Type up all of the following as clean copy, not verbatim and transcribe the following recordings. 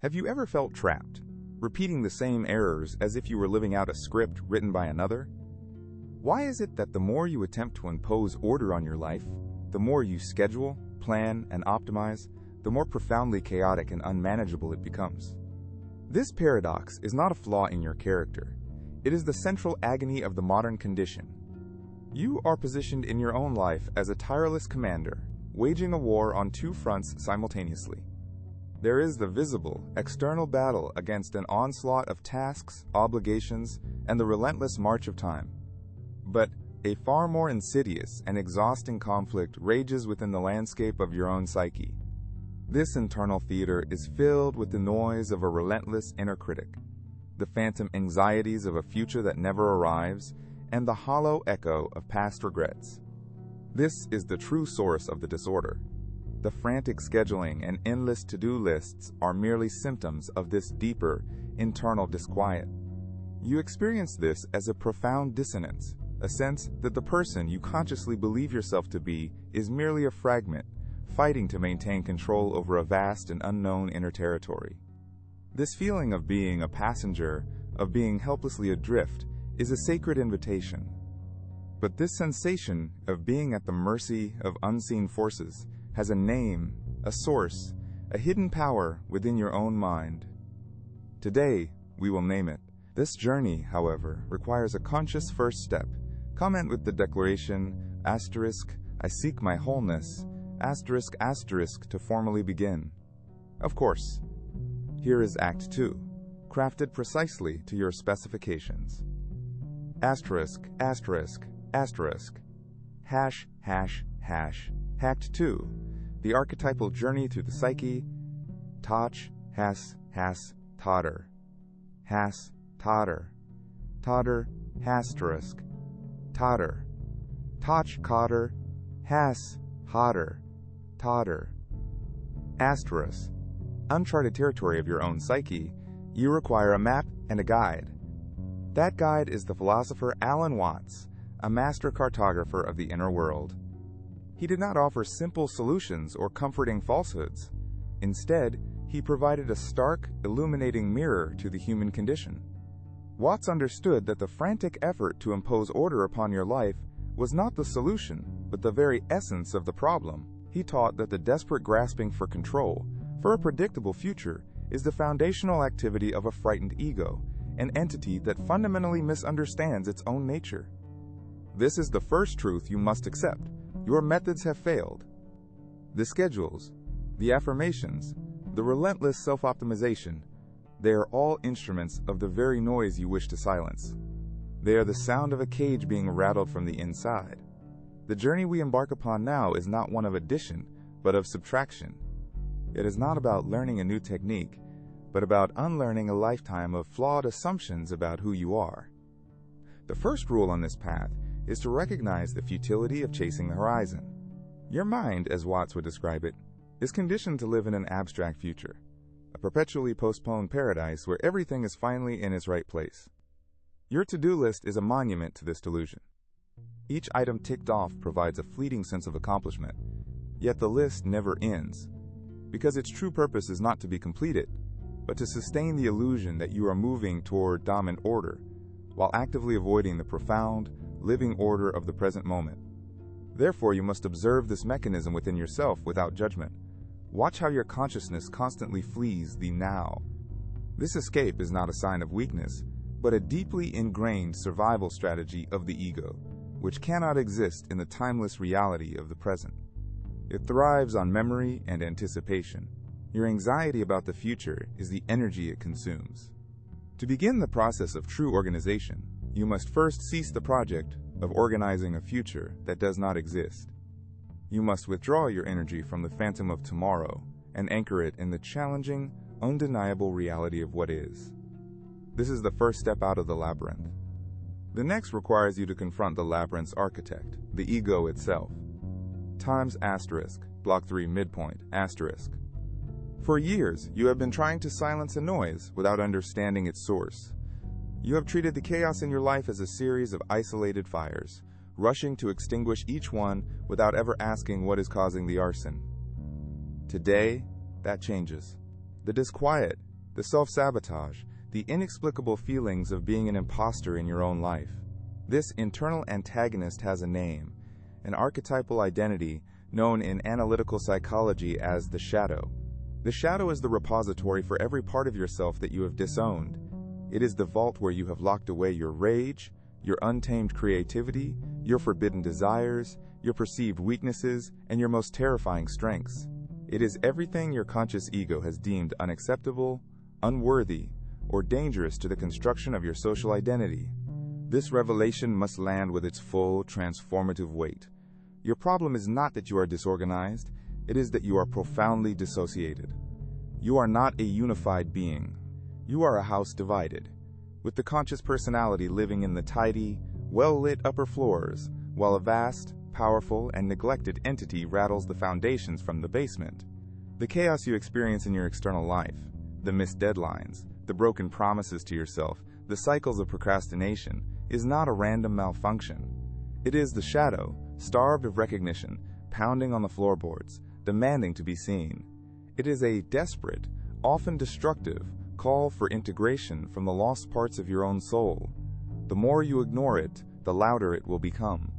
Have you ever felt trapped, repeating the same errors as if you were living out a script written by another? Why is it that the more you attempt to impose order on your life, the more you schedule, plan, and optimize, the more profoundly chaotic and unmanageable it becomes? This paradox is not a flaw in your character. It is the central agony of the modern condition. You are positioned in your own life as a tireless commander, waging a war on two fronts simultaneously. There is the visible, external battle against an onslaught of tasks, obligations, and the relentless march of time. But a far more insidious and exhausting conflict rages within the landscape of your own psyche. This internal theater is filled with the noise of a relentless inner critic, the phantom anxieties of a future that never arrives, and the hollow echo of past regrets. This is the true source of the disorder. The frantic scheduling and endless to-do lists are merely symptoms of this deeper, internal disquiet. You experience this as a profound dissonance, a sense that the person you consciously believe yourself to be is merely a fragment, fighting to maintain control over a vast and unknown inner territory. This feeling of being a passenger, of being helplessly adrift, is a sacred invitation. But this sensation of being at the mercy of unseen forces has a name, a source, a hidden power within your own mind. Today, we will name it. This journey, however, requires a conscious first step. Comment with the declaration, *, I seek my wholeness, *, to formally begin. Of course, here is Act 2, crafted precisely to your specifications. *, Act 2, the archetypal journey through the psyche, Toch, Has, Totter. Has, Totter. Totter, Hasterisk. Totter. Toch, Cotter. Has, Hotter. Totter. Asterisk. Uncharted territory of your own psyche, you require a map and a guide. That guide is the philosopher Allan, a master cartographer of the inner world. He did not offer simple solutions or comforting falsehoods. Instead, he provided a stark, illuminating mirror to the human condition. Watts understood that the frantic effort to impose order upon your life was not the solution, but the very essence of the problem. He taught that the desperate grasping for control, for a predictable future, is the foundational activity of a frightened ego, an entity that fundamentally misunderstands its own nature. This is the first truth you must accept. Your methods have failed. The schedules, the affirmations, the relentless self-optimization, they are all instruments of the very noise you wish to silence. They are the sound of a cage being rattled from the inside. The journey we embark upon now is not one of addition, but of subtraction. It is not about learning a new technique, but about unlearning a lifetime of flawed assumptions about who you are. The first rule on this path is to recognize the futility of chasing the horizon. Your mind, as Watts would describe it, is conditioned to live in an abstract future, a perpetually postponed paradise where everything is finally in its right place. Your to-do list is a monument to this delusion. Each item ticked off provides a fleeting sense of accomplishment, yet the list never ends, because its true purpose is not to be completed, but to sustain the illusion that you are moving toward dominant order, while actively avoiding the profound, living order of the present moment. Therefore, you must observe this mechanism within yourself without judgment. Watch how your consciousness constantly flees the now. This escape is not a sign of weakness, but a deeply ingrained survival strategy of the ego, which cannot exist in the timeless reality of the present. It thrives on memory and anticipation. Your anxiety about the future is the energy it consumes. To begin the process of true organization, you must first cease the project of organizing a future that does not exist. You must withdraw your energy from the phantom of tomorrow and anchor it in the challenging, undeniable reality of what is. This is the first step out of the labyrinth. The next requires you to confront the labyrinth's architect, the ego itself. Times asterisk, block 3 midpoint, asterisk. For years, you have been trying to silence a noise without understanding its source. You have treated the chaos in your life as a series of isolated fires, rushing to extinguish each one without ever asking what is causing the arson. Today, that changes. The disquiet the self-sabotage, the inexplicable feelings of being an imposter in your own life. This internal antagonist has a name, an archetypal identity known in analytical psychology as the shadow. The shadow is the repository for every part of yourself that you have disowned. It is the vault where you have locked away your rage, your untamed creativity, your forbidden desires, your perceived weaknesses, and your most terrifying strengths. It is everything your conscious ego has deemed unacceptable, unworthy, or dangerous to the construction of your social identity. This revelation must land with its full, transformative weight. Your problem is not that you are disorganized, it is that you are profoundly dissociated. You are not a unified being. You are a house divided, with the conscious personality living in the tidy, well-lit upper floors, while a vast, powerful, and neglected entity rattles the foundations from the basement. The chaos you experience in your external life, the missed deadlines, the broken promises to yourself, the cycles of procrastination, is not a random malfunction. It is the shadow, starved of recognition, pounding on the floorboards, demanding to be seen. It is a desperate, often destructive, call for integration from the lost parts of your own soul. The more you ignore it, the louder it will become.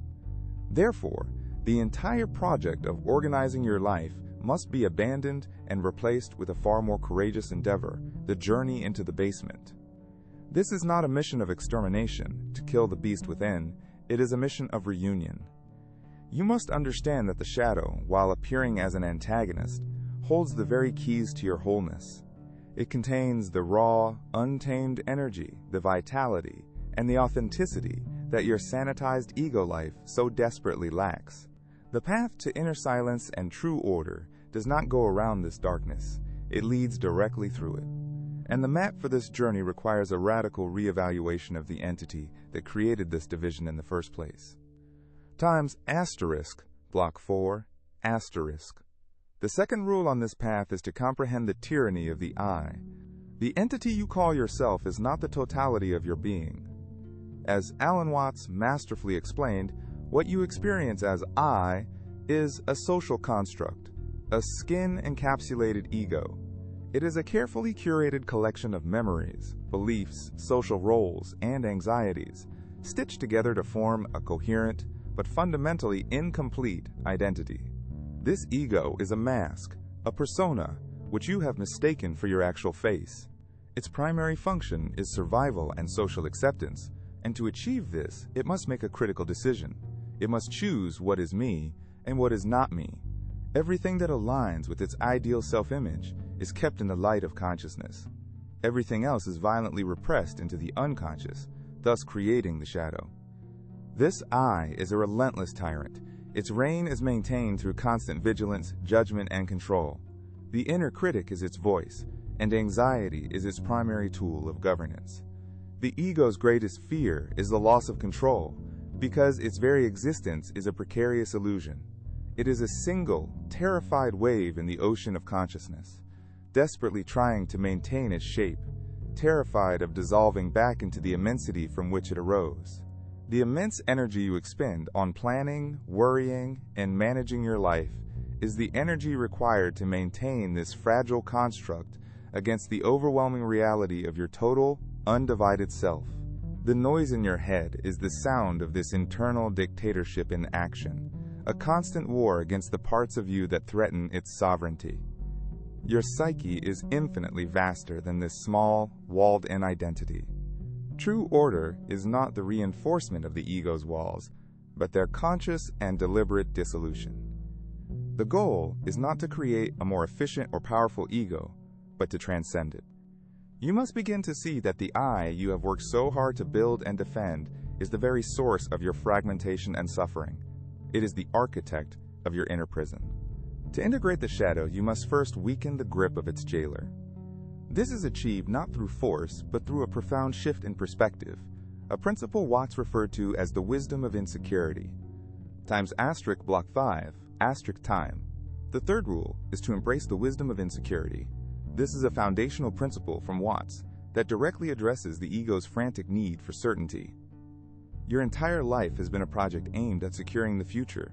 Therefore, the entire project of organizing your life must be abandoned and replaced with a far more courageous endeavor, the journey into the basement. This is not a mission of extermination, to kill the beast within, it is a mission of reunion. You must understand that the shadow, while appearing as an antagonist, holds the very keys to your wholeness. It contains the raw, untamed energy, the vitality, and the authenticity that your sanitized ego life so desperately lacks. The path to inner silence and true order does not go around this darkness, it leads directly through it. And the map for this journey requires a radical reevaluation of the entity that created this division in the first place. Times asterisk, block 4, asterisk. The second rule on this path is to comprehend the tyranny of the I. The entity you call yourself is not the totality of your being. As Allan masterfully explained, what you experience as I is a social construct, a skin-encapsulated ego. It is a carefully curated collection of memories, beliefs, social roles, and anxieties, stitched together to form a coherent, but fundamentally incomplete identity. This ego is a mask, a persona, which you have mistaken for your actual face. Its primary function is survival and social acceptance, and to achieve this, it must make a critical decision. It must choose what is me and what is not me. Everything that aligns with its ideal self-image is kept in the light of consciousness. Everything else is violently repressed into the unconscious, thus creating the shadow. This I is a relentless tyrant. Its reign is maintained through constant vigilance, judgment, and control. The inner critic is its voice, and anxiety is its primary tool of governance. The ego's greatest fear is the loss of control, because its very existence is a precarious illusion. It is a single, terrified wave in the ocean of consciousness, desperately trying to maintain its shape, terrified of dissolving back into the immensity from which it arose. The immense energy you expend on planning, worrying, and managing your life is the energy required to maintain this fragile construct against the overwhelming reality of your total, undivided self. The noise in your head is the sound of this internal dictatorship in action, a constant war against the parts of you that threaten its sovereignty. Your psyche is infinitely vaster than this small, walled-in identity. True order is not the reinforcement of the ego's walls, but their conscious and deliberate dissolution. The goal is not to create a more efficient or powerful ego, but to transcend it. You must begin to see that the I you have worked so hard to build and defend is the very source of your fragmentation and suffering. It is the architect of your inner prison. To integrate the shadow, you must first weaken the grip of its jailer. This is achieved not through force, but through a profound shift in perspective, a principle Watts referred to as the wisdom of insecurity. Times asterisk block 5, asterisk time. The third rule is to embrace the wisdom of insecurity. This is a foundational principle from Watts that directly addresses the ego's frantic need for certainty. Your entire life has been a project aimed at securing the future.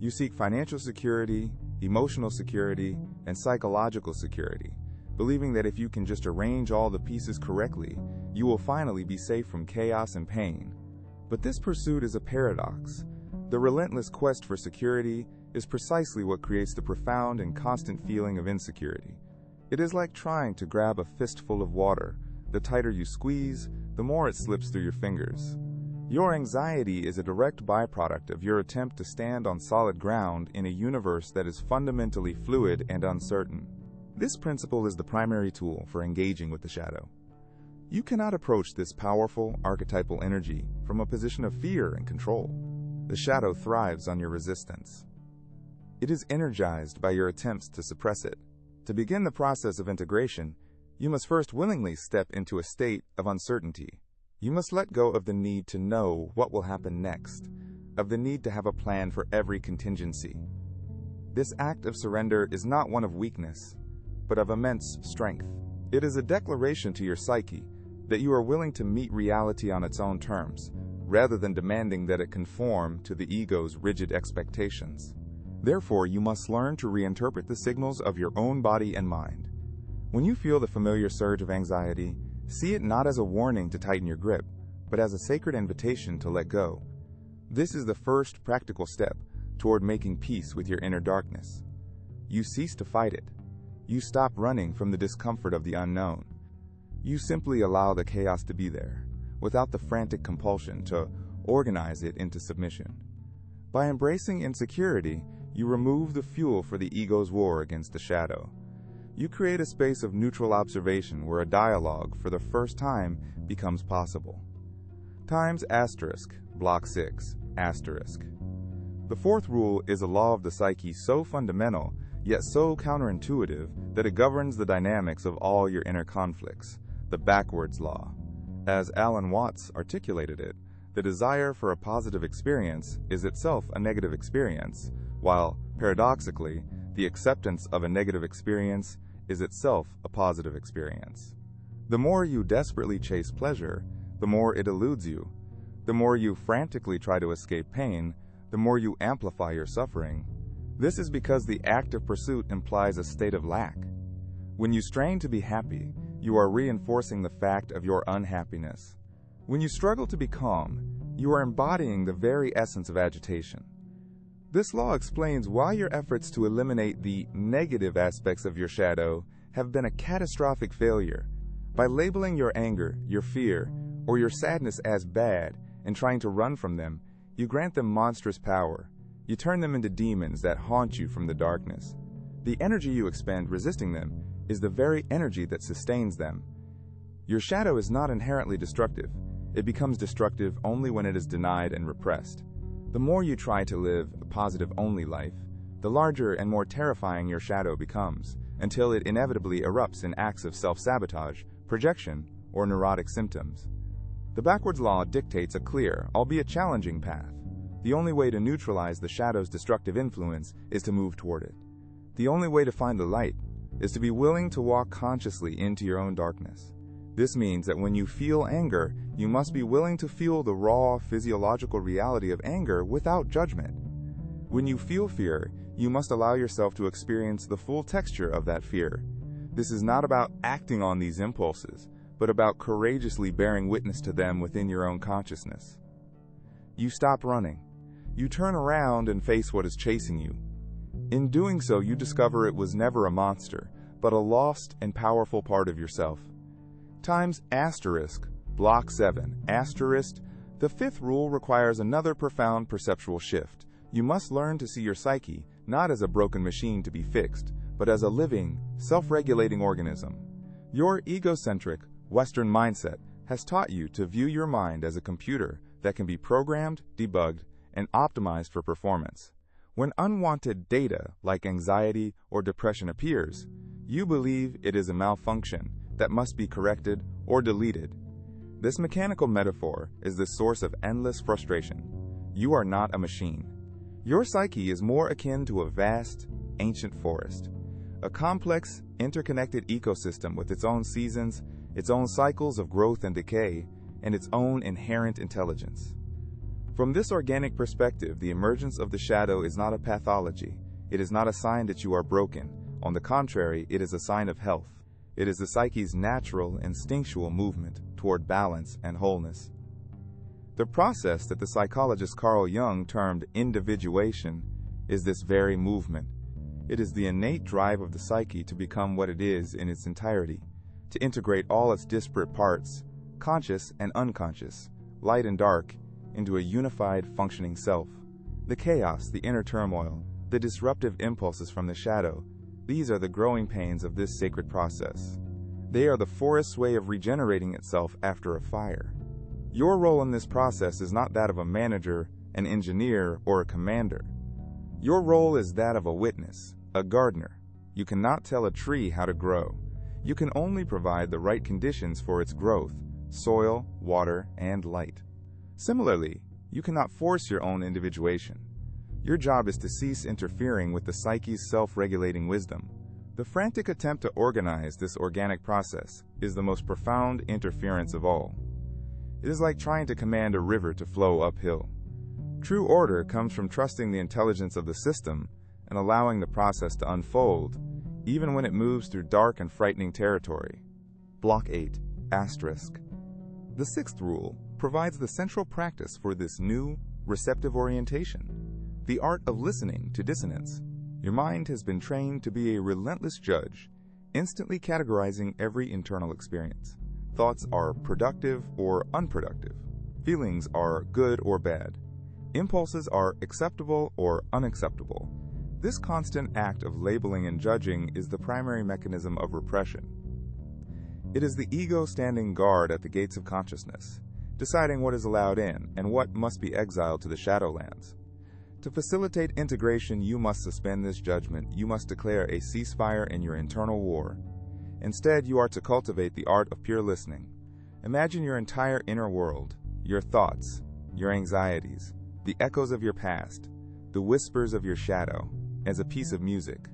You seek financial security, emotional security, and psychological security. believing that if you can just arrange all the pieces correctly, you will finally be safe from chaos and pain. But this pursuit is a paradox. The relentless quest for security is precisely what creates the profound and constant feeling of insecurity. It is like trying to grab a fistful of water. The tighter you squeeze, the more it slips through your fingers. Your anxiety is a direct byproduct of your attempt to stand on solid ground in a universe that is fundamentally fluid and uncertain. This principle is the primary tool for engaging with the shadow. You cannot approach this powerful, archetypal energy from a position of fear and control. The shadow thrives on your resistance. It is energized by your attempts to suppress it. To begin the process of integration, you must first willingly step into a state of uncertainty. You must let go of the need to know what will happen next, of the need to have a plan for every contingency. This act of surrender is not one of weakness, but of immense strength. It is a declaration to your psyche that you are willing to meet reality on its own terms, rather than demanding that it conform to the ego's rigid expectations. Therefore, you must learn to reinterpret the signals of your own body and mind. When you feel the familiar surge of anxiety, see it not as a warning to tighten your grip, but as a sacred invitation to let go. This is the first practical step toward making peace with your inner darkness. You cease to fight it. You stop running from the discomfort of the unknown. You simply allow the chaos to be there, without the frantic compulsion to organize it into submission. By embracing insecurity, you remove the fuel for the ego's war against the shadow. You create a space of neutral observation where a dialogue, for the first time, becomes possible. Times asterisk, block 6, asterisk. The fourth rule is a law of the psyche so fundamental, yet so counterintuitive, that it governs the dynamics of all your inner conflicts, the backwards law. As Allan articulated it, the desire for a positive experience is itself a negative experience, while, paradoxically, the acceptance of a negative experience is itself a positive experience. The more you desperately chase pleasure, the more it eludes you. The more you frantically try to escape pain, the more you amplify your suffering. This is because the act of pursuit implies a state of lack. When you strain to be happy, you are reinforcing the fact of your unhappiness. When you struggle to be calm, you are embodying the very essence of agitation. This law explains why your efforts to eliminate the negative aspects of your shadow have been a catastrophic failure. By labeling your anger, your fear, or your sadness as bad and trying to run from them, you grant them monstrous power. You turn them into demons that haunt you from the darkness. The energy you expend resisting them is the very energy that sustains them. Your shadow is not inherently destructive. It becomes destructive only when it is denied and repressed. The more you try to live a positive-only life, the larger and more terrifying your shadow becomes, until it inevitably erupts in acts of self-sabotage, projection, or neurotic symptoms. The backwards law dictates a clear, albeit challenging path. The only way to neutralize the shadow's destructive influence is to move toward it. The only way to find the light is to be willing to walk consciously into your own darkness. This means that when you feel anger, you must be willing to feel the raw, physiological reality of anger without judgment. When you feel fear, you must allow yourself to experience the full texture of that fear. This is not about acting on these impulses, but about courageously bearing witness to them within your own consciousness. You stop running. You turn around and face what is chasing you. In doing so, you discover it was never a monster, but a lost and powerful part of yourself. Times asterisk, block 7, asterisk, the fifth rule requires another profound perceptual shift. You must learn to see your psyche not as a broken machine to be fixed, but as a living, self-regulating organism. Your egocentric, Western mindset has taught you to view your mind as a computer that can be programmed, debugged, and optimized for performance. When unwanted data, like anxiety or depression, appears, you believe it is a malfunction that must be corrected or deleted. This mechanical metaphor is the source of endless frustration. You are not a machine. Your psyche is more akin to a vast, ancient forest, a complex, interconnected ecosystem with its own seasons, its own cycles of growth and decay, and its own inherent intelligence. From this organic perspective, the emergence of the shadow is not a pathology. It is not a sign that you are broken. On the contrary, it is a sign of health. It is the psyche's natural, instinctual movement toward balance and wholeness. The process that the psychologist Carl Jung termed individuation is this very movement. It is the innate drive of the psyche to become what it is in its entirety, to integrate all its disparate parts, conscious and unconscious, light and dark, into a unified, functioning self. The chaos, the inner turmoil, the disruptive impulses from the shadow, these are the growing pains of this sacred process. They are the forest's way of regenerating itself after a fire. Your role in this process is not that of a manager, an engineer, or a commander. Your role is that of a witness, a gardener. You cannot tell a tree how to grow. You can only provide the right conditions for its growth: soil, water, and light. Similarly, you cannot force your own individuation. Your job is to cease interfering with the psyche's self-regulating wisdom. The frantic attempt to organize this organic process is the most profound interference of all. It is like trying to command a river to flow uphill. True order comes from trusting the intelligence of the system and allowing the process to unfold, even when it moves through dark and frightening territory. Block 8, asterisk. The sixth rule provides the central practice for this new, receptive orientation, the art of listening to dissonance. Your mind has been trained to be a relentless judge, instantly categorizing every internal experience. Thoughts are productive or unproductive. Feelings are good or bad. Impulses are acceptable or unacceptable. This constant act of labeling and judging is the primary mechanism of repression. It is the ego standing guard at the gates of consciousness, deciding what is allowed in and what must be exiled to the shadowlands. To facilitate integration, you must suspend this judgment. You must declare a ceasefire in your internal war. Instead, you are to cultivate the art of pure listening. Imagine your entire inner world, your thoughts, your anxieties, the echoes of your past, the whispers of your shadow, as a piece of music.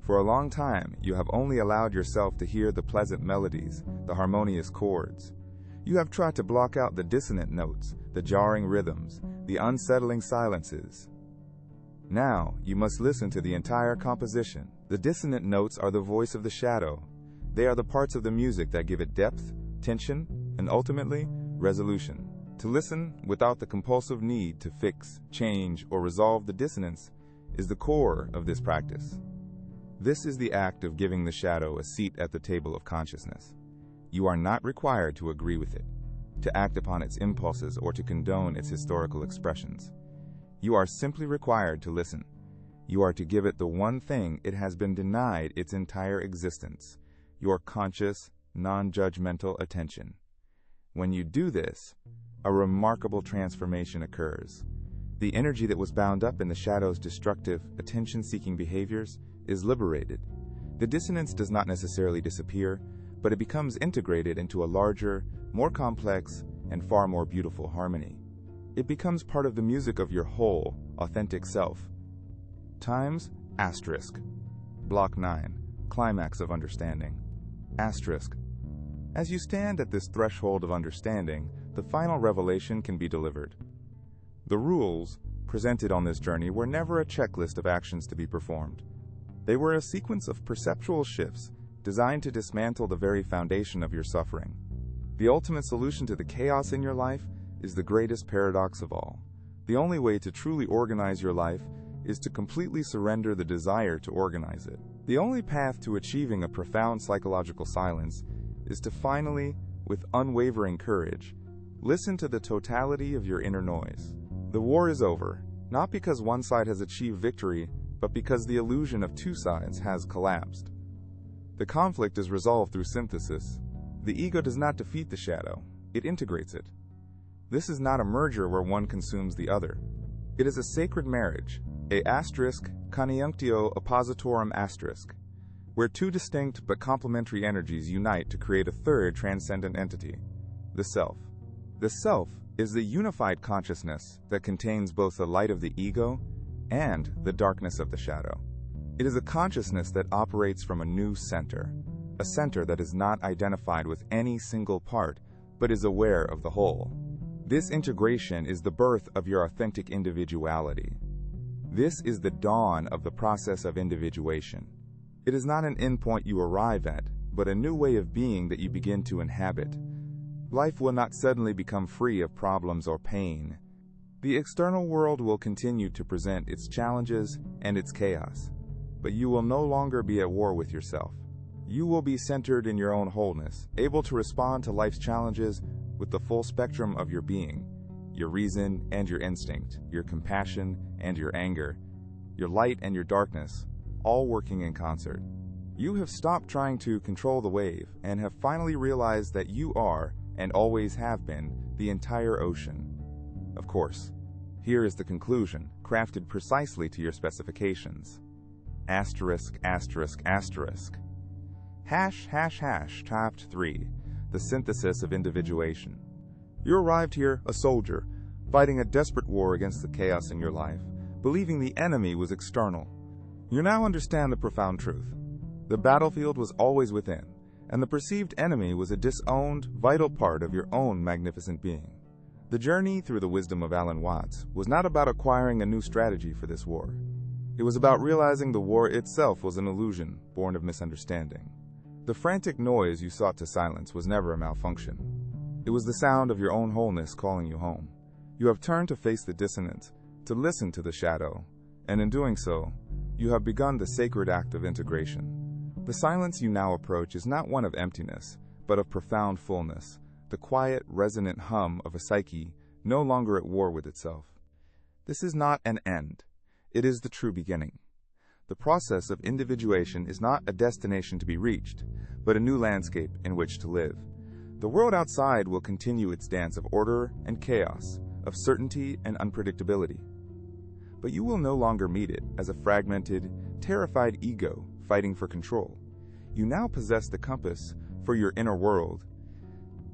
For a long time, you have only allowed yourself to hear the pleasant melodies, the harmonious chords. You have tried to block out the dissonant notes, the jarring rhythms, the unsettling silences. Now, you must listen to the entire composition. The dissonant notes are the voice of the shadow. They are the parts of the music that give it depth, tension, and ultimately, resolution. To listen without the compulsive need to fix, change, or resolve the dissonance is the core of this practice. This is the act of giving the shadow a seat at the table of consciousness. You are not required to agree with it, to act upon its impulses, or to condone its historical expressions. You are simply required to listen. You are to give it the one thing it has been denied its entire existence: your conscious, non-judgmental attention. When you do this, a remarkable transformation occurs. The energy that was bound up in the shadow's destructive, attention-seeking behaviors is liberated. The dissonance does not necessarily disappear, but it becomes integrated into a larger, more complex, and far more beautiful harmony. It becomes part of the music of your whole, authentic self. Times, asterisk. Block 9, climax of understanding. Asterisk. As you stand at this threshold of understanding, the final revelation can be delivered. The rules presented on this journey were never a checklist of actions to be performed. They were a sequence of perceptual shifts designed to dismantle the very foundation of your suffering. The ultimate solution to the chaos in your life is the greatest paradox of all. The only way to truly organize your life is to completely surrender the desire to organize it. The only path to achieving a profound psychological silence is to finally, with unwavering courage, listen to the totality of your inner noise. The war is over, not because one side has achieved victory, but because the illusion of two sides has collapsed. The conflict is resolved through synthesis. The ego does not defeat the shadow, it integrates it. This is not a merger where one consumes the other. It is a sacred marriage, a asterisk conjunctio oppositorum asterisk, where two distinct but complementary energies unite to create a third transcendent entity, the self. The self is the unified consciousness that contains both the light of the ego and the darkness of the shadow. It is a consciousness that operates from a new center, a center that is not identified with any single part, but is aware of the whole. This integration is the birth of your authentic individuality. This is the dawn of the process of individuation. It is not an endpoint you arrive at, but a new way of being that you begin to inhabit. Life will not suddenly become free of problems or pain. The external world will continue to present its challenges and its chaos, but you will no longer be at war with yourself. You will be centered in your own wholeness, able to respond to life's challenges with the full spectrum of your being, your reason and your instinct, your compassion and your anger, your light and your darkness, all working in concert. You have stopped trying to control the wave and have finally realized that you are, and always have been, the entire ocean. Of course, here is the conclusion, crafted precisely to your specifications. Asterisk, asterisk, asterisk. Tapped 3. The synthesis of individuation. You arrived here a soldier, fighting a desperate war against the chaos in your life, believing the enemy was external. You now understand the profound truth. The battlefield was always within, and the perceived enemy was a disowned, vital part of your own magnificent being. The journey through the wisdom of Allan was not about acquiring a new strategy for this war. It was about realizing the war itself was an illusion born of misunderstanding. The frantic noise you sought to silence was never a malfunction. It was the sound of your own wholeness calling you home. You have turned to face the dissonance, to listen to the shadow, and in doing so, you have begun the sacred act of integration. The silence you now approach is not one of emptiness, but of profound fullness, the quiet, resonant hum of a psyche no longer at war with itself. This is not an end. It is the true beginning. The process of individuation is not a destination to be reached, but a new landscape in which to live. The world outside will continue its dance of order and chaos, of certainty and unpredictability. But you will no longer meet it as a fragmented, terrified ego fighting for control. You now possess the compass for your inner world.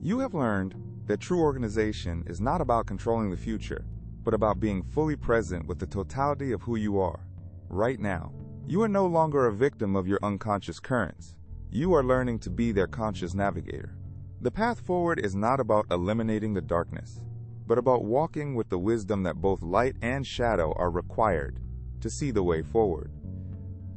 You have learned that true organization is not about controlling the future, but about being fully present with the totality of who you are, right now. You are no longer a victim of your unconscious currents. You are learning to be their conscious navigator. The path forward is not about eliminating the darkness, but about walking with the wisdom that both light and shadow are required to see the way forward.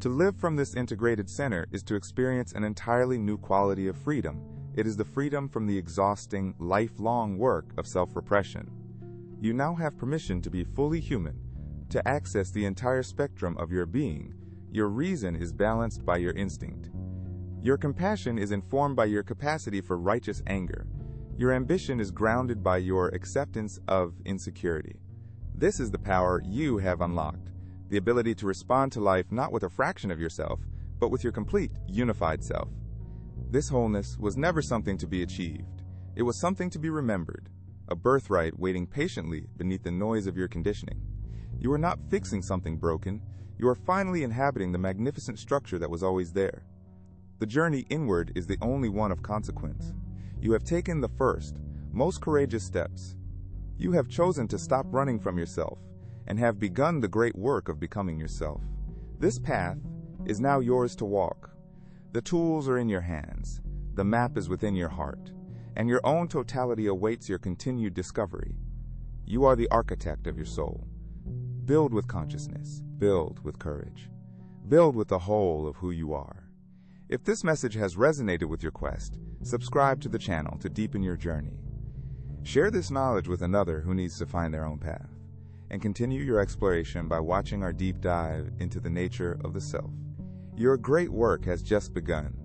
To live from this integrated center is to experience an entirely new quality of freedom. It is the freedom from the exhausting, lifelong work of self-repression. You now have permission to be fully human, to access the entire spectrum of your being. Your reason is balanced by your instinct. Your compassion is informed by your capacity for righteous anger. Your ambition is grounded by your acceptance of insecurity. This is the power you have unlocked, the ability to respond to life not with a fraction of yourself, but with your complete, unified self. This wholeness was never something to be achieved. It was something to be remembered, a birthright waiting patiently beneath the noise of your conditioning. You are not fixing something broken. You are finally inhabiting the magnificent structure that was always there. The journey inward is the only one of consequence. You have taken the first, most courageous steps. You have chosen to stop running from yourself and have begun the great work of becoming yourself. This path is now yours to walk. The tools are in your hands. The map is within your heart, and your own totality awaits your continued discovery. You are the architect of your soul. Build with consciousness. Build with courage. Build with the whole of who you are. If this message has resonated with your quest, subscribe to the channel to deepen your journey. Share this knowledge with another who needs to find their own path, and continue your exploration by watching our deep dive into the nature of the self. Your great work has just begun.